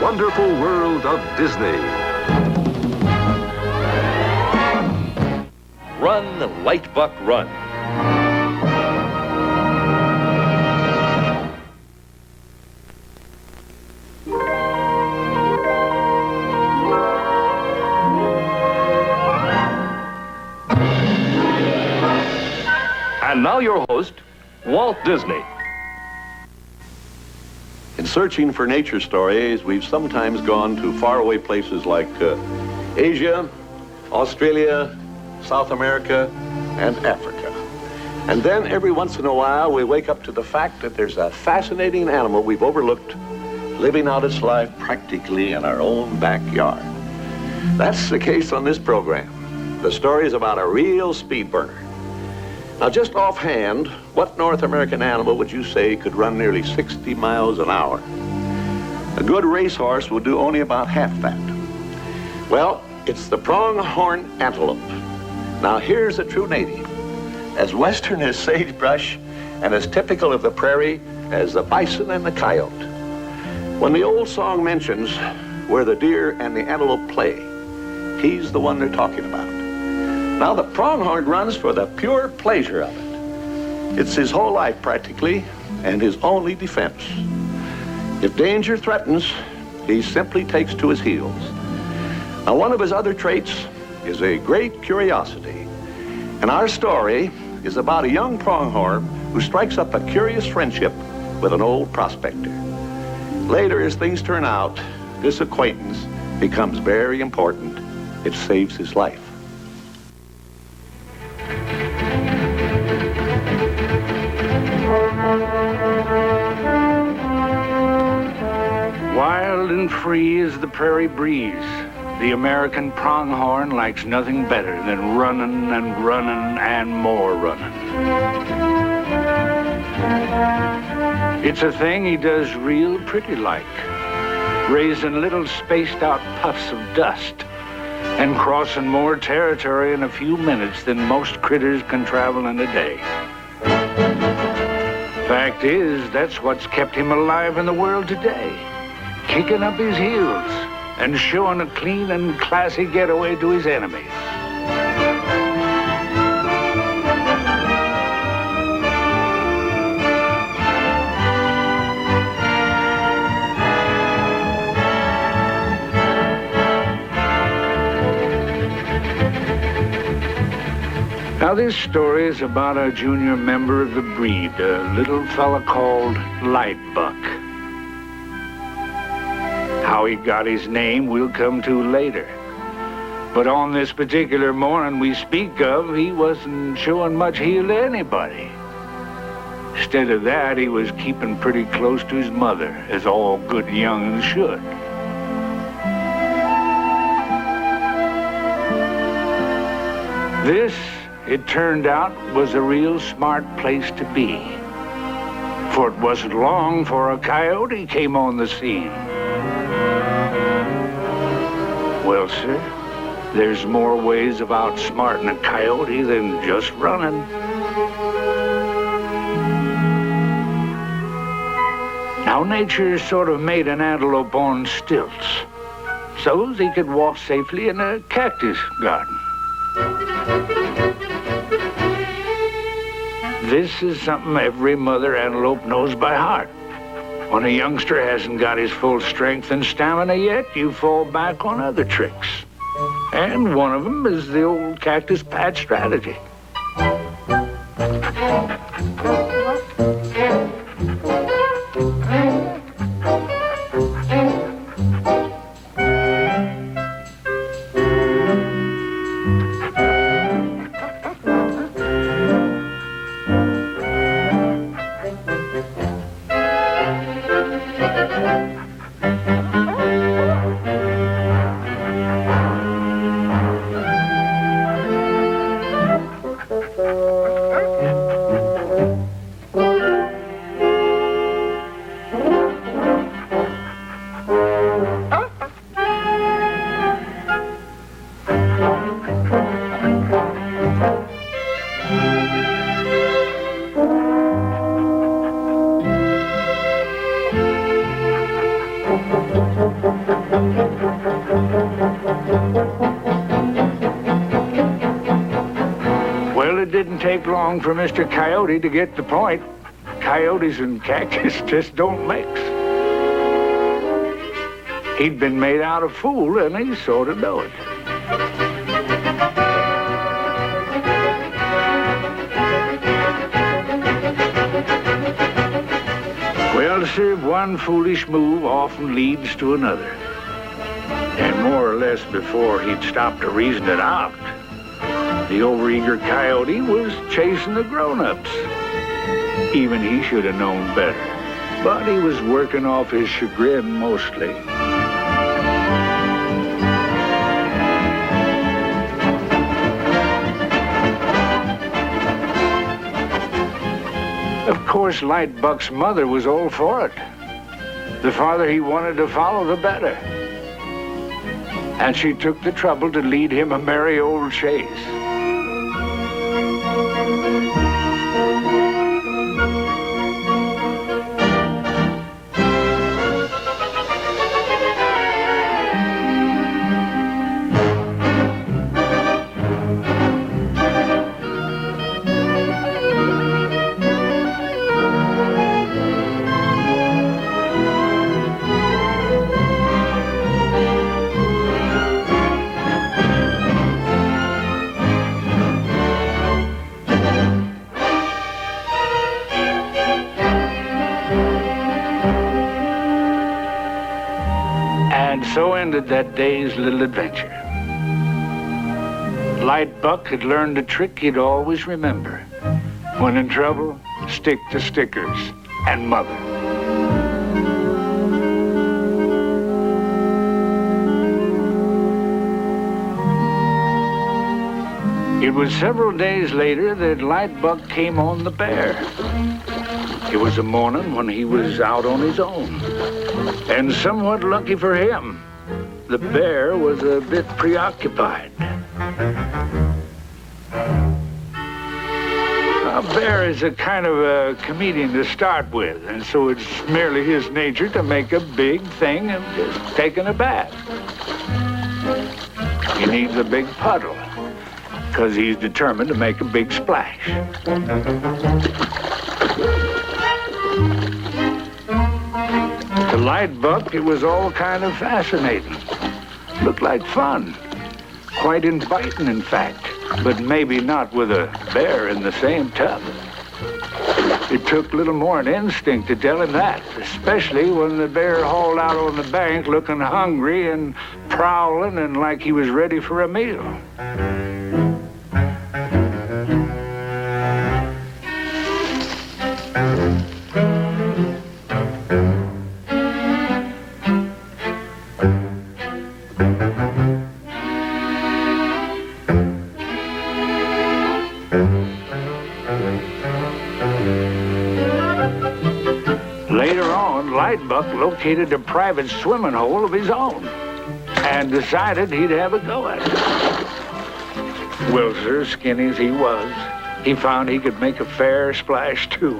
Wonderful world of Disney. Run, Light Buck, run. And now your host, Walt Disney. In searching for nature stories, we've sometimes gone to faraway places like Asia, Australia, South America, and Africa. And then every once in a while, we wake up to the fact that there's a fascinating animal we've overlooked living out its life practically in our own backyard. That's the case on this program. The story is about a real speed burner. Now, just offhand, what North American animal would you say could run nearly 60 miles an hour? A good racehorse will do only about half that. Well, it's the pronghorn antelope. Now, here's a true native, as western as sagebrush and as typical of the prairie as the bison and the coyote. When the old song mentions where the deer and the antelope play, he's the one they're talking about. Now, the pronghorn runs for the pure pleasure of it. It's his whole life, practically, and his only defense. If danger threatens, he simply takes to his heels. Now, one of his other traits is a great curiosity. And our story is about a young pronghorn who strikes up a curious friendship with an old prospector. Later, as things turn out, this acquaintance becomes very important. It saves his life. Wild and free as the prairie breeze, the American pronghorn likes nothing better than running and running and more running. It's a thing he does real pretty like, raising little spaced out puffs of dust and crossing more territory in a few minutes than most critters can travel in a day. Fact is, that's what's kept him alive in the world today, kicking up his heels and showing a clean and classy getaway to his enemies. Now, this story is about a junior member of the breed, a little fella called Light Buck. How he got his name we'll come to later. But on this particular morning we speak of, he wasn't showing much heel to anybody. Instead of that, he was keeping pretty close to his mother, as all good young'uns should. This, it turned out, was a real smart place to be. For it wasn't long before a coyote came on the scene. Well, sir, there's more ways of outsmarting a coyote than just running. Now, nature sort of made an antelope on stilts, so he could walk safely in a cactus garden. This is something every mother antelope knows by heart. When a youngster hasn't got his full strength and stamina yet, you fall back on other tricks. And one of them is the old cactus patch strategy. Well, it didn't take long for Mr. Coyote to get the point. Coyotes and cactus just don't mix. He'd been made out a fool, and he sort of knew it. Well, sir, one foolish move often leads to another. And more or less before he'd stopped to reason it out, the overeager coyote was chasing the grown-ups. Even he should have known better, but he was working off his chagrin mostly. Of course, Lightbuck's mother was all for it. The farther he wanted to follow, the better. And she took the trouble to lead him a merry old chase. And so ended that day's little adventure. Lightbuck had learned a trick he'd always remember. When in trouble, stick to stickers and mother. It was several days later that Lightbuck came on the bear. It was a morning when he was out on his own. And somewhat lucky for him, the bear was a bit preoccupied. A bear is a kind of a comedian to start with, and so it's merely his nature to make a big thing of just taking a bath. He needs a big puddle, because he's determined to make a big splash. To Lightbuck, it was all kind of fascinating. Looked like fun. Quite inviting, in fact, but maybe not with a bear in the same tub. It took little more than instinct to tell him that, especially when the bear hauled out on the bank looking hungry and prowling and like he was ready for a meal. Later on, Lightbuck located a private swimming hole of his own and decided he'd have a go at it. Well, sir, skinny as he was, he found he could make a fair splash, too.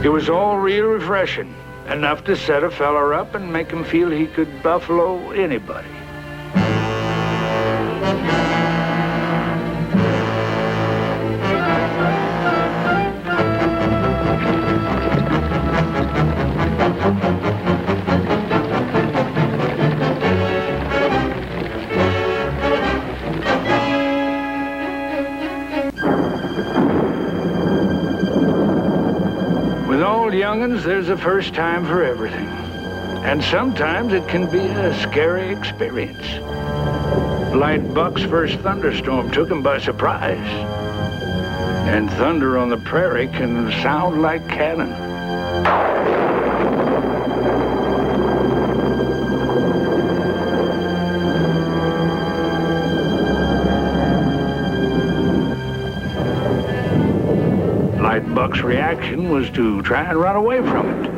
It was all real refreshing. Enough to set a feller up and make him feel he could buffalo anybody. With all young'uns, there's a first time for everything. And sometimes it can be a scary experience. Lightbuck's first thunderstorm took him by surprise. And thunder on the prairie can sound like cannon. Light Buck's reaction was to try and run away from it.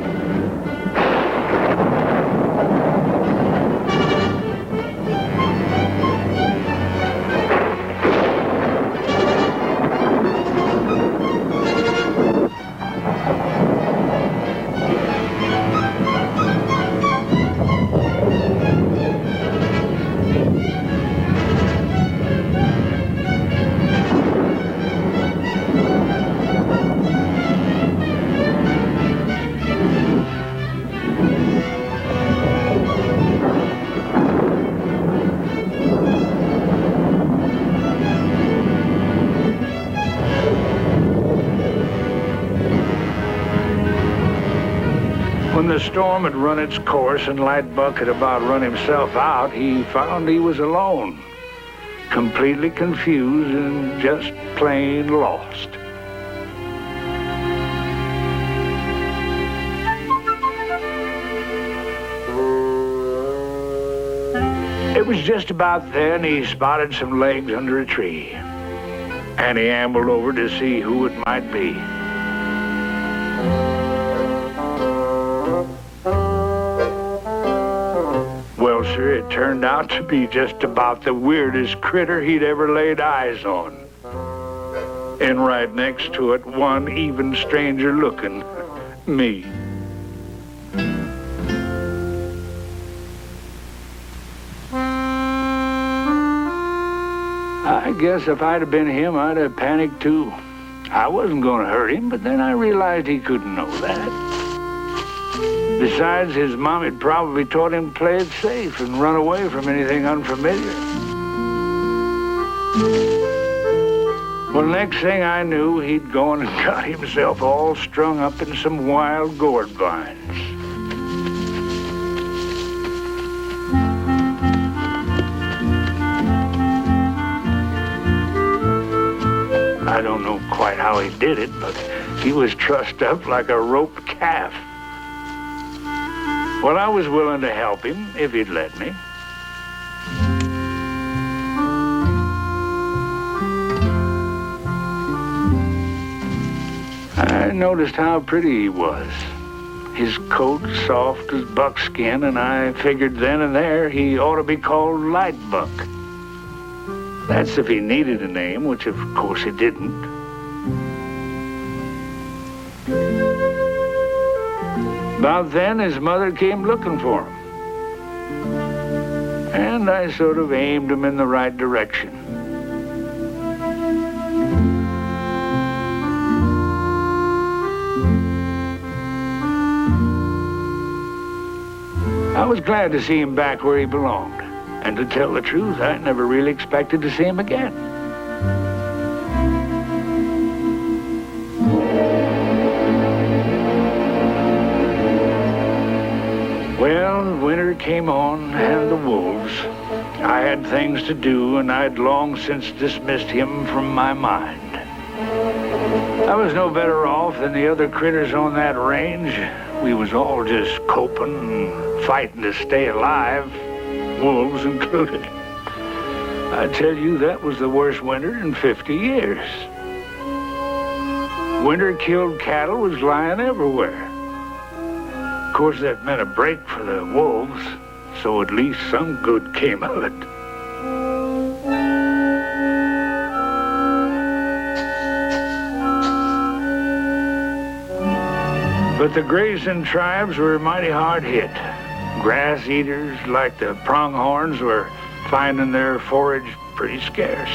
When the storm had run its course and Light Buck had about run himself out, he found he was alone, completely confused and just plain lost. It was just about then he spotted some legs under a tree, and he ambled over to see who it might be. Well, sir, it turned out to be just about the weirdest critter he'd ever laid eyes on. And right next to it, one even stranger looking, me. I guess if I'd have been him, I'd have panicked too. I wasn't going to hurt him, but then I realized he couldn't know that. Besides, his mom had probably taught him to play it safe and run away from anything unfamiliar. Well, next thing I knew, he'd gone and got himself all strung up in some wild gourd vines. I don't know quite how he did it, but he was trussed up like a roped calf. Well, I was willing to help him if he'd let me. I noticed how pretty he was. His coat soft as buckskin, and I figured then and there he ought to be called Light Buck. That's if he needed a name, which of course he didn't. About then, his mother came looking for him. And I sort of aimed him in the right direction. I was glad to see him back where he belonged. And to tell the truth, I never really expected to see him again. Well, winter came on, and the wolves. I had things to do, and I'd long since dismissed him from my mind. I was no better off than the other critters on that range. We was all just coping and fighting to stay alive, wolves included. I tell you, that was the worst winter in 50 years. Winter-killed cattle was lying everywhere. Of course, that meant a break for the wolves, so at least some good came of it. But the grazing tribes were mighty hard hit. Grass eaters like the pronghorns were finding their forage pretty scarce.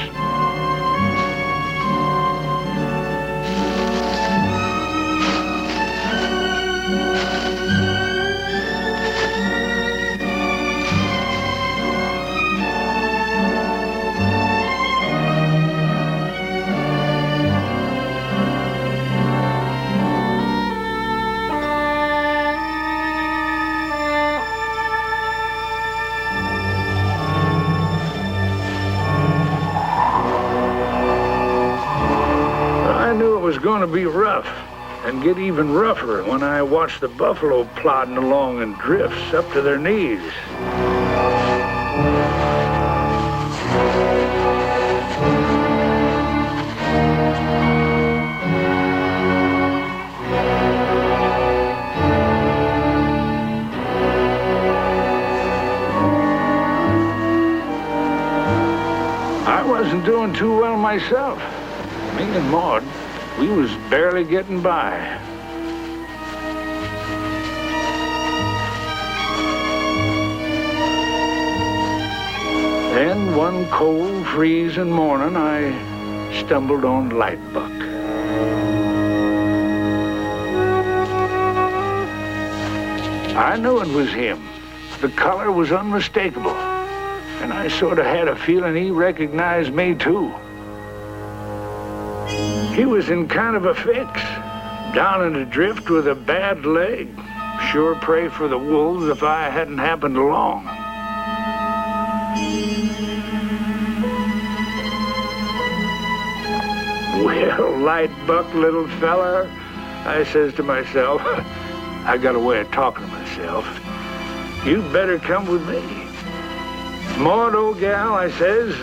Was going to be rough and get even rougher when I watched the buffalo plodding along in drifts up to their knees. wasn't doing too well myself. Me and Maud, we was barely getting by. Then one cold, freezing morning, I stumbled on Lightbuck. I knew it was him. The color was unmistakable, and I sort of had a feeling he recognized me, too. He was in kind of a fix, down in a drift with a bad leg. Sure prey for the wolves if I hadn't happened along. Well, Lightbuck, little fella, I says to myself, I got a way of talking to myself, you better come with me. Maud, old gal, I says,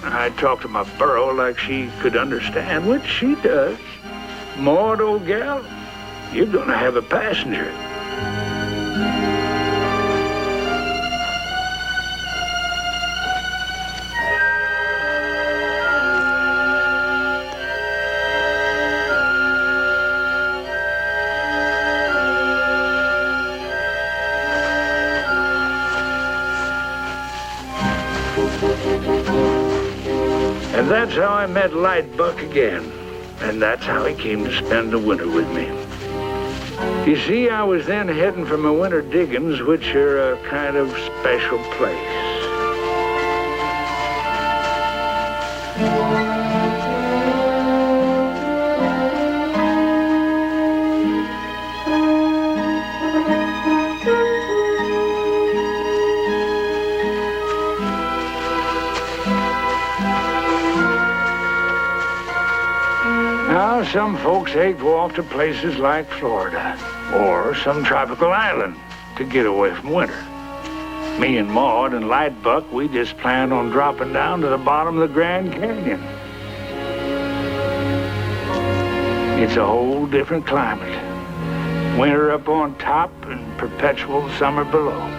I talk to my burro like she could understand, which she does. Maud, old gal, you're gonna have a passenger. And that's how I met Lightbuck again. And that's how he came to spend the winter with me. You see, I was then heading for my winter diggings, which are a kind of special place. Now, some say they go off to places like Florida or some tropical island to get away from winter. Me and Maud and Lightbuck, we just planned on dropping down to the bottom of the Grand Canyon. It's a whole different climate. Winter up on top and perpetual summer below.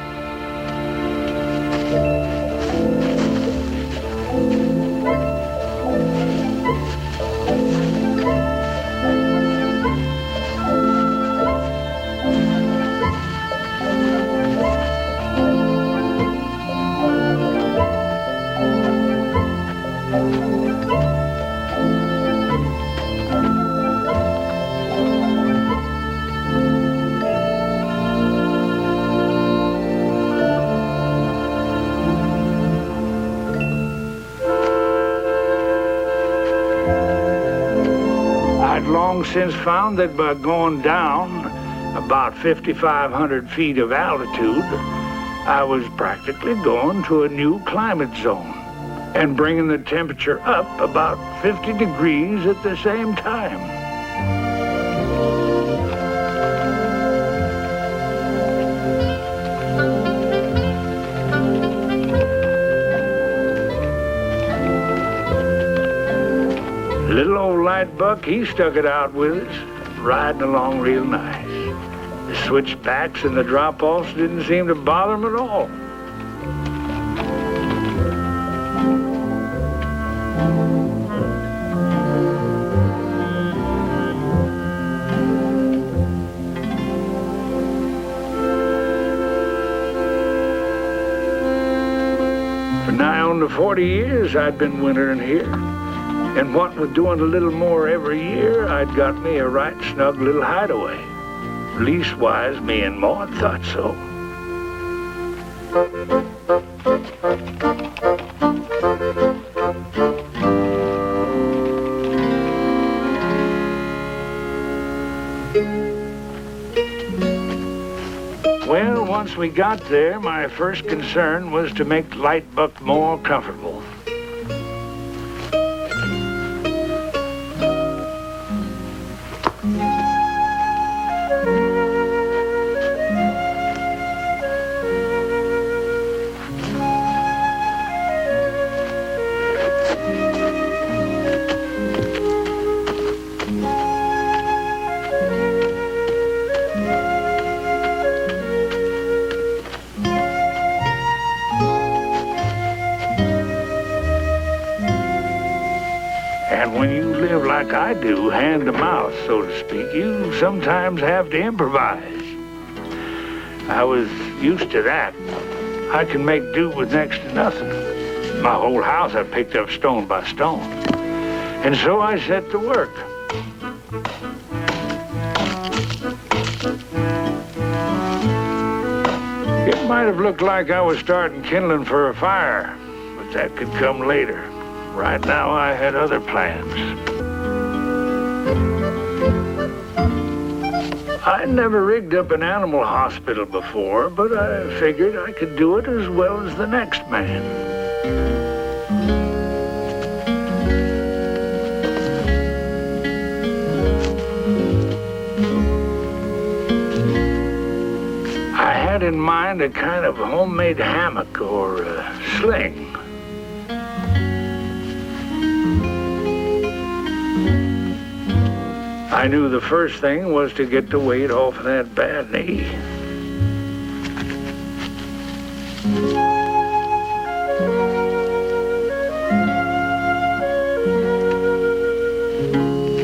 I'd long since found that by going down about 5,500 feet of altitude, I was practically going to a new climate zone and bringing the temperature up about 50 degrees at the same time. Little old Lightbuck, he stuck it out with us, riding along real nice. The switchbacks and the drop-offs didn't seem to bother him at all. For nigh on to 40 years, I'd been wintering here. And what with doing a little more every year, I'd got me a right snug little hideaway. Leastwise, me and Maud thought so. Well, once we got there, my first concern was to make Lightbuck more comfortable. like I do, hand to mouth, so to speak, you sometimes have to improvise. I was used to that. I can make do with next to nothing. My whole house I picked up stone by stone. And so I set to work. It might have looked like I was starting kindling for a fire, but that could come later. Right now I had other plans. I'd never rigged up an animal hospital before, but I figured I could do it as well as the next man. I had in mind a kind of homemade hammock or a sling. I knew the first thing was to get the weight off of that bad knee.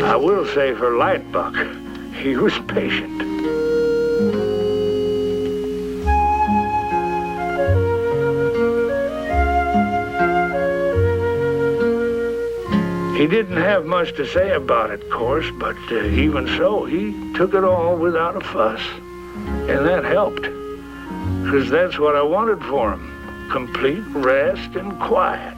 I will say for Lightbuck, he was patient. He didn't have much to say about it, of course, but even so, he took it all without a fuss. And that helped, because that's what I wanted for him, complete rest and quiet.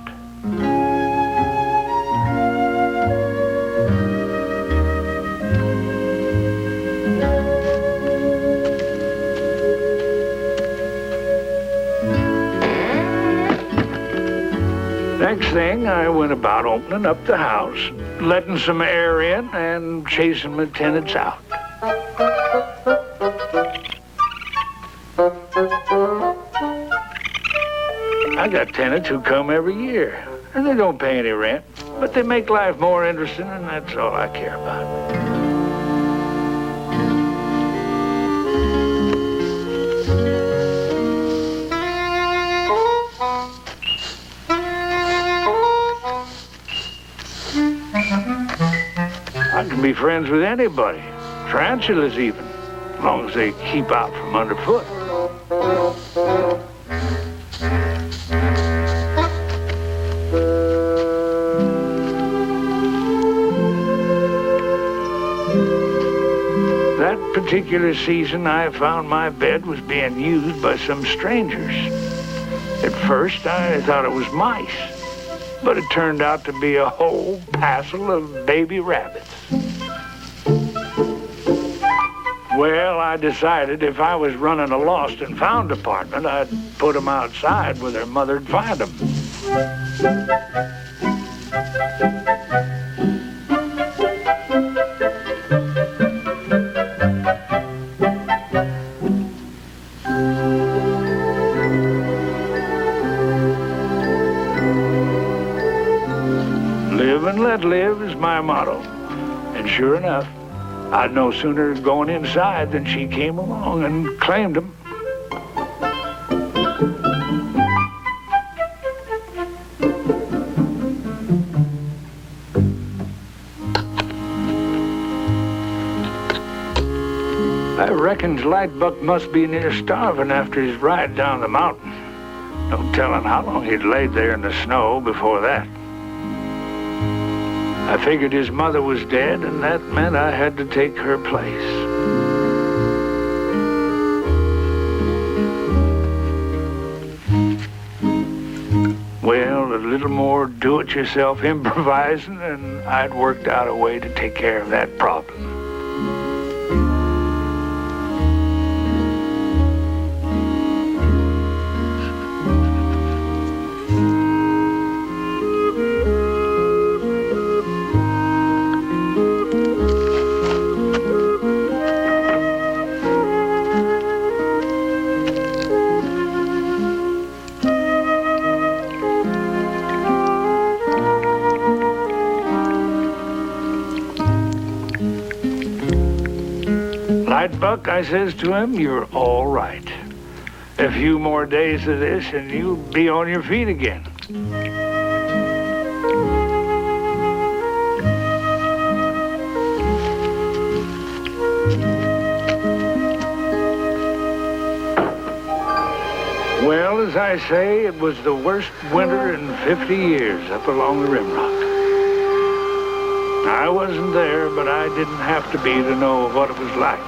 Next thing, I went about opening up the house, letting some air in, and chasing my tenants out. I got tenants who come every year, and they don't pay any rent, but they make life more interesting, and that's all I care about. I can be friends with anybody, tarantulas even, as long as they keep out from underfoot. That particular season, I found my bed was being used by some strangers. At first, I thought it was mice, but it turned out to be a whole passel of baby rabbits. Well, I decided if I was running a lost and found department, I'd put them outside where their mother'd find them. Live and let live is my motto. And sure enough, I'd no sooner going inside than she came along and claimed them. I reckons Lightbuck must be near starving after his ride down the mountain. No telling how long he'd laid there in the snow before that. I figured his mother was dead, and that meant I had to take her place. Well, a little more do-it-yourself improvising, and I'd worked out a way to take care of that problem. Lightbuck, I says to him, you're all right. A few more days of this and you'll be on your feet again. Well, as I say, it was the worst winter in 50 years up along the Rimrock. I wasn't there, but I didn't have to be to know what it was like.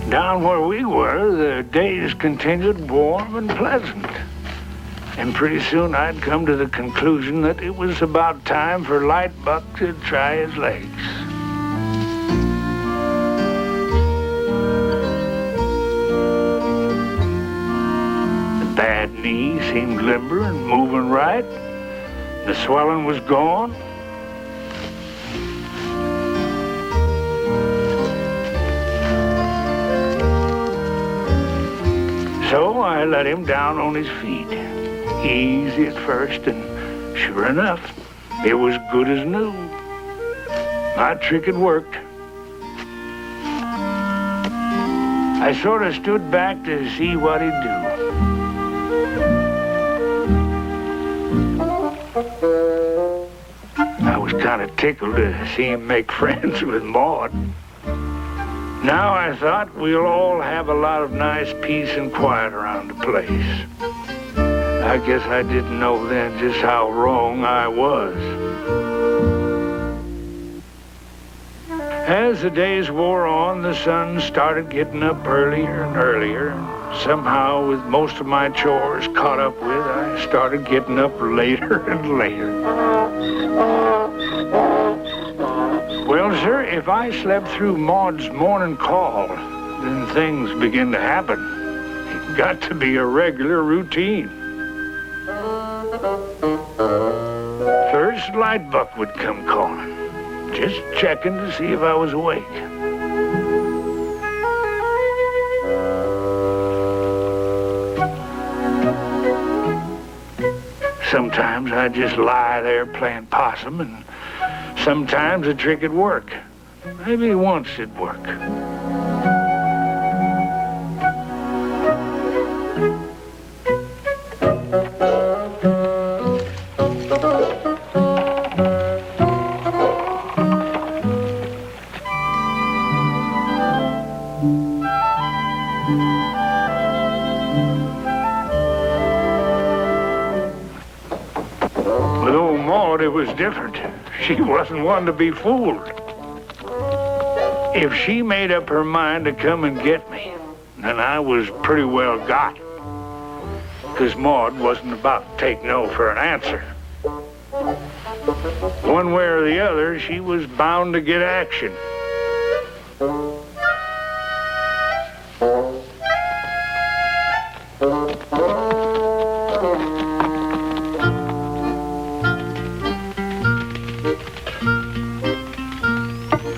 Down where we were, the days continued warm and pleasant. And pretty soon I'd come to the conclusion that it was about time for Lightbuck to try his legs. The bad knee seemed limber and moving right. The swelling was gone. So I let him down on his feet, easy at first, and sure enough, it was good as new. My trick had worked. I sort of stood back to see what he'd do. I was kind of tickled to see him make friends with Maud. Now I thought we'll all have a lot of nice peace and quiet around the place. I guess I didn't know then just how wrong I was. As the days wore on, the sun started getting up earlier and earlier. Somehow, with most of my chores caught up with, I started getting up later and later. Well, sir, if I slept through Maud's morning call, then things begin to happen. It got to be a regular routine. First, Lightbuck would come calling, just checking to see if I was awake. Sometimes I'd just lie there playing possum, and sometimes the trick would work. Maybe once it'd work. With old Maud, it was different. She wasn't one to be fooled. If she made up her mind to come and get me, then I was pretty well got. Because Maud wasn't about to take no for an answer. One way or the other, she was bound to get action.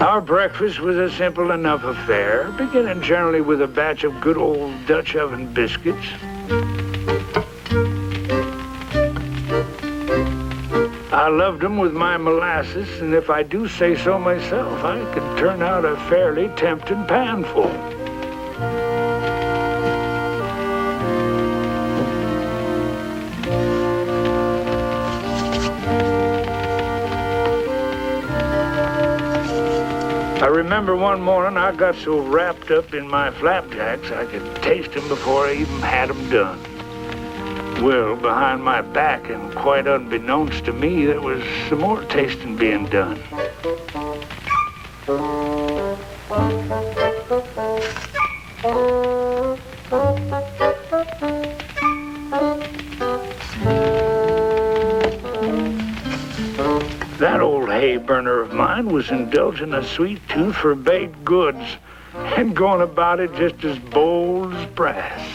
Our breakfast was a simple enough affair, beginning generally with a batch of good old Dutch oven biscuits. I loved them with my molasses, and if I do say so myself, I could turn out a fairly tempting panful. I remember one morning I got so wrapped up in my flapjacks I could taste them before I even had them done. Well, behind my back and quite unbeknownst to me, there was some more tasting being done. That old hay burner of mine was indulging a sweet tooth for baked goods and going about it just as bold as brass.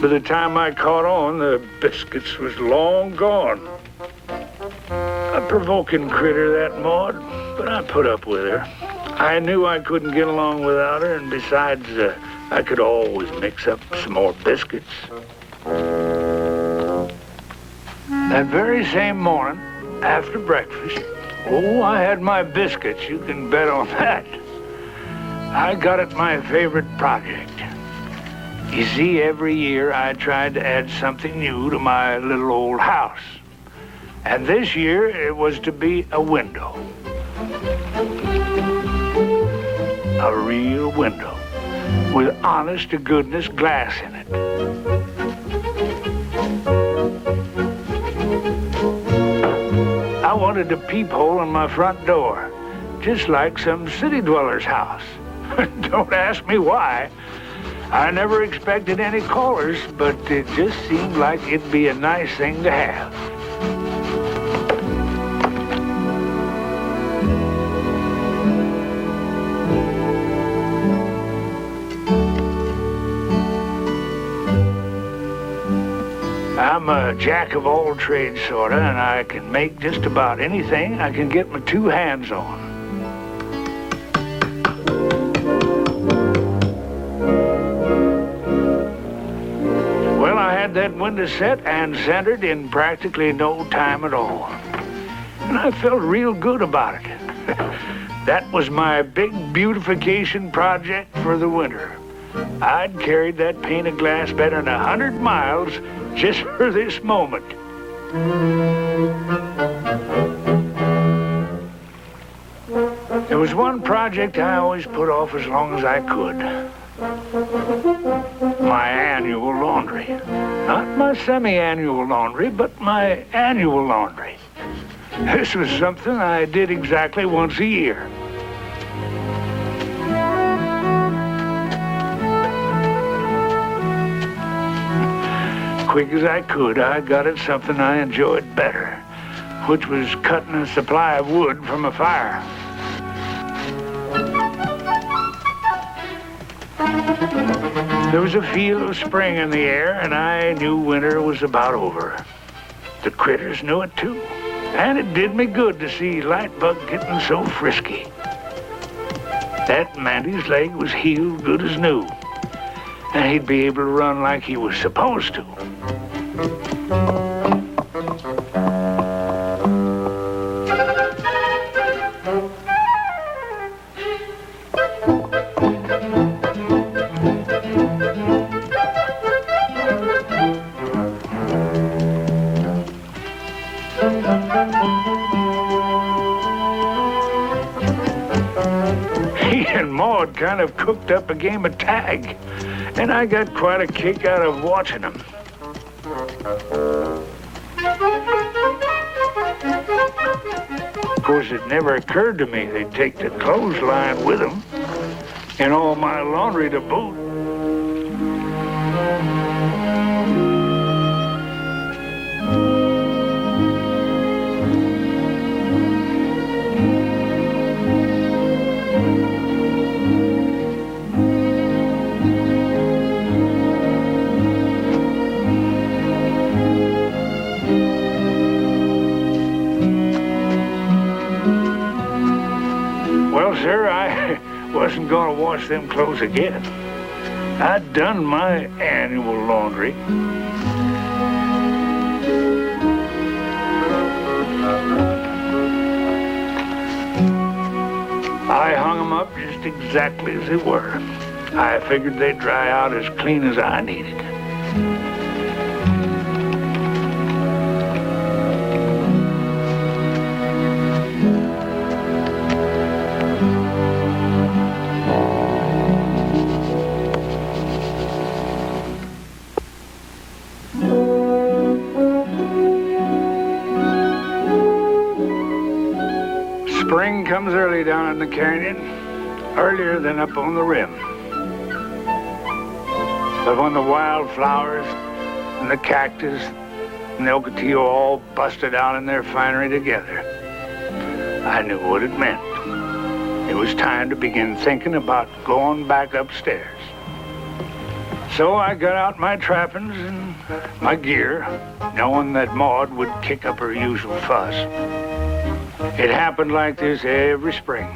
By the time I caught on, the biscuits was long gone. A provoking critter, that Maud, but I put up with her. I knew I couldn't get along without her, and besides, I could always mix up some more biscuits. That very same morning, after breakfast, I had my biscuits, you can bet on that. I got at my favorite project. You see, every year I tried to add something new to my little old house. And this year it was to be a window. A real window with honest-to-goodness glass in it. I wanted a peephole in my front door, just like some city dweller's house. Don't ask me why. I never expected any callers, but it just seemed like it'd be a nice thing to have. I'm a jack of all trades, sorta, and I can make just about anything I can get my two hands on. Well, I had that window set and centered in practically no time at all. And I felt real good about it. That was my big beautification project for the winter. I'd carried that pane of glass better than 100 miles just for this moment. There was one project I always put off as long as I could. My annual laundry. Not my semi-annual laundry, but my annual laundry. This was something I did exactly once a year. Quick as I could, I got at something I enjoyed better, which was cutting a supply of wood from a fire. There was a feel of spring in the air, and I knew winter was about over. The critters knew it too, and it did me good to see Lightbug getting so frisky. That Mandy's leg was healed good as new, and he'd be able to run like he was supposed to. He and Maud kind of cooked up a game of tag, and I got quite a kick out of watching them. Of course, it never occurred to me they'd take the clothesline with them, and all my laundry to boot. Well, sir, I wasn't going to wash them clothes again. I'd done my annual laundry. I hung them up just exactly as they were. I figured they'd dry out as clean as I needed. Spring comes early down in the canyon, earlier than up on the rim. But when the wildflowers and the cactus and the ocotillo all busted out in their finery together, I knew what it meant. It was time to begin thinking about going back upstairs. So I got out my trappings and my gear, knowing that Maud would kick up her usual fuss. It happened like this every spring.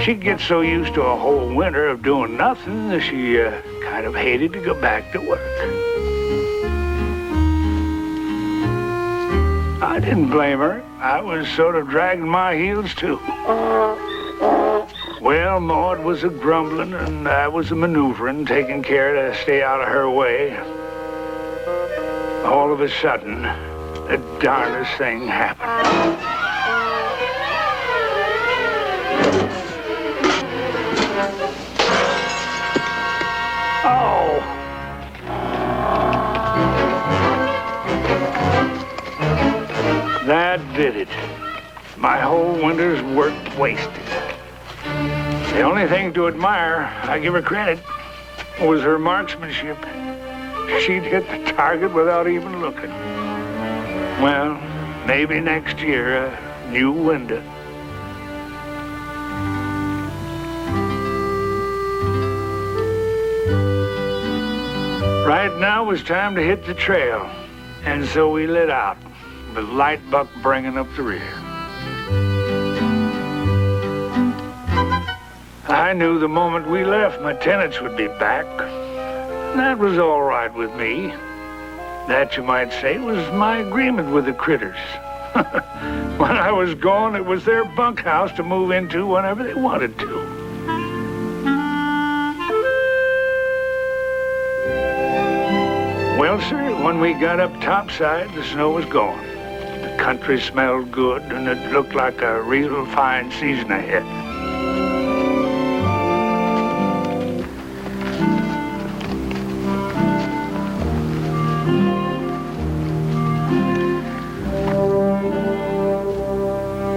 She'd get so used to a whole winter of doing nothing that she kind of hated to go back to work. I didn't blame her. I was sort of dragging my heels too. Well, Maud was a grumbling and I was a maneuvering, taking care to stay out of her way. All of a sudden, the darndest thing happened. Oh! That did it. My whole winter's work wasted. The only thing to admire, I give her credit, was her marksmanship. She'd hit the target without even looking. Well, maybe next year, a new window. Right now was time to hit the trail, and so we lit out, with Lightbuck bringing up the rear. I knew the moment we left, my tenants would be back. That was all right with me. That, you might say, was my agreement with the critters. When I was gone, it was their bunkhouse to move into whenever they wanted to. Well, sir, when we got up topside, the snow was gone. The country smelled good, and it looked like a real fine season ahead.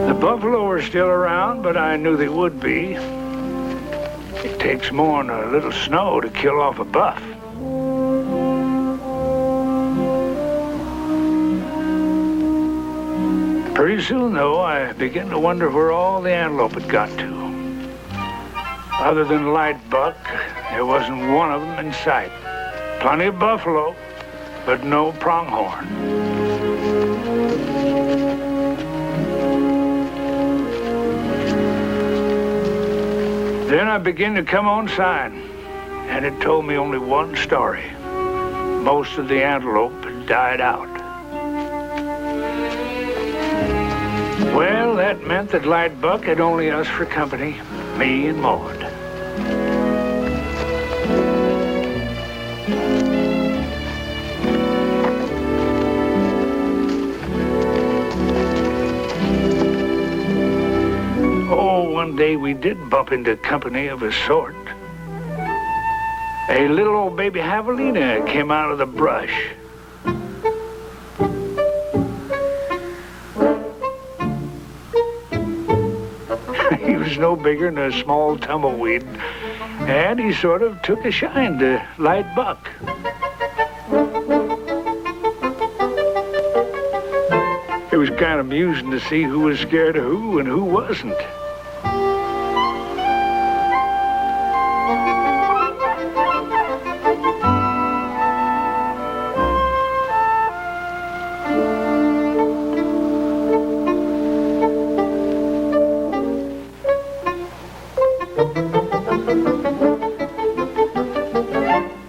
The buffalo were still around, but I knew they would be. It takes more than a little snow to kill off a buff. Pretty soon, though, I began to wonder where all the antelope had got to. Other than Lightbuck, there wasn't one of them in sight. Plenty of buffalo, but no pronghorn. Then I began to come on sign, and it told me only one story. Most of the antelope had died out. Well, that meant that Lightbuck had only us for company, me and Maud. Oh, one day we did bump into company of a sort. A little old baby javelina came out of the brush. He was no bigger than a small tumbleweed, and he sort of took a shine to Lightbuck. It was kind of amusing to see who was scared of who and who wasn't.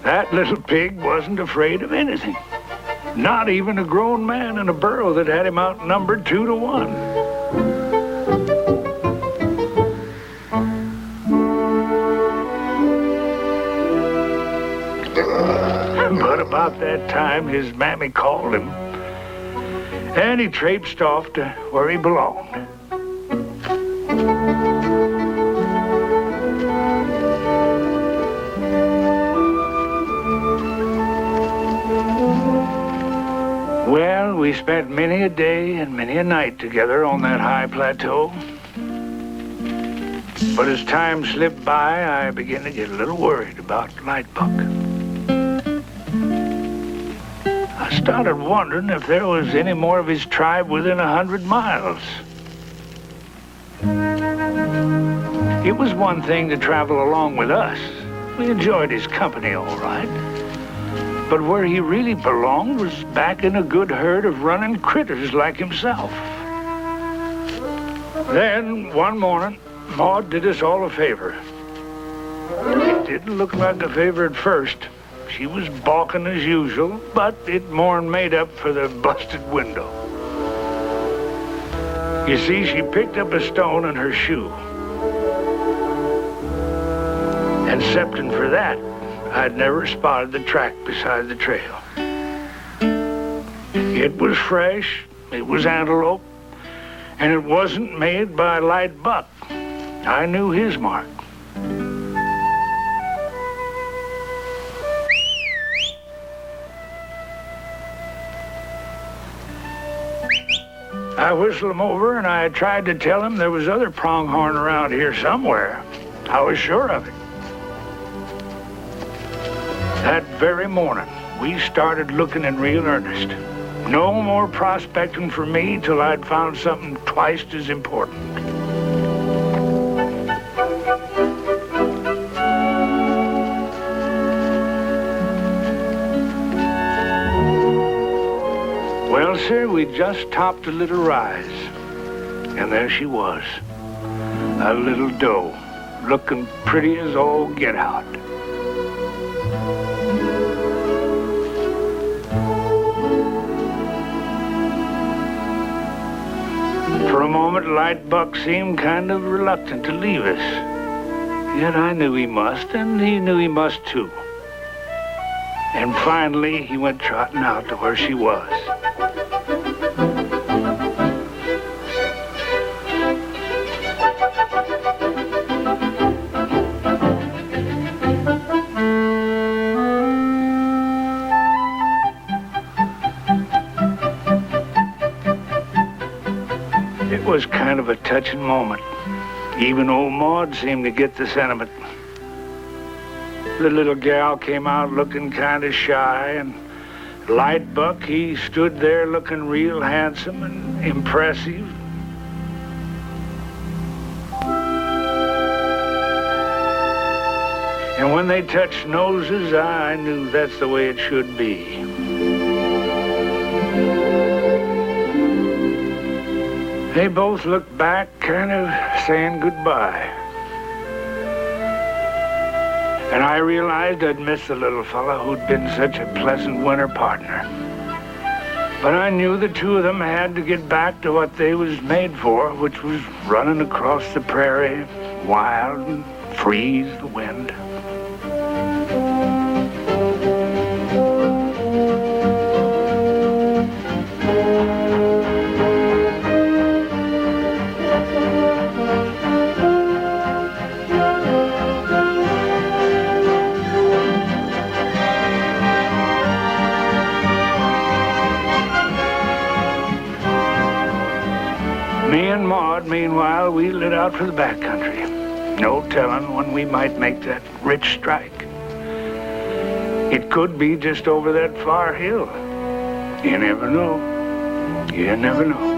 That little pig wasn't afraid of anything. Not even a grown man in a burro that had him outnumbered 2-1. But about that time, his mammy called him, and he traipsed off to where he belonged. Well, we spent many a day and many a night together on that high plateau. But as time slipped by, I began to get a little worried about Lightbuck. I started wondering if there was any more of his tribe within 100 miles. It was one thing to travel along with us. We enjoyed his company, all right. But where he really belonged was back in a good herd of running critters like himself. Then, one morning, Maud did us all a favor. It didn't look like a favor at first. She was balking as usual, but it more'n made up for the busted window. You see, she picked up a stone in her shoe. And excepting for that, I'd never spotted the track beside the trail. It was fresh, it was antelope, and it wasn't made by Lightbuck. I knew his mark. I whistled him over, and I tried to tell him there was other pronghorn around here somewhere. I was sure of it. That very morning, we started looking in real earnest. No more prospecting for me till I'd found something twice as important. Well, sir, we just topped a little rise, and there she was, a little doe, looking pretty as all get out. For a moment, Lightbuck seemed kind of reluctant to leave us. Yet I knew he must, and he knew he must too. And finally, he went trotting out to where she was. It was kind of a touching moment. Even old Maud seemed to get the sentiment. The little gal came out looking kind of shy, and Lightbuck, he stood there looking real handsome and impressive. And when they touched noses, I knew that's the way it should be. They both looked back, kind of saying goodbye. And I realized I'd missed the little fella who'd been such a pleasant winter partner. But I knew the two of them had to get back to what they was made for, which was running across the prairie, wild and free as the wind. Me and Maud, meanwhile, we lit out for the backcountry. No telling when we might make that rich strike. It could be just over that far hill. You never know. You never know.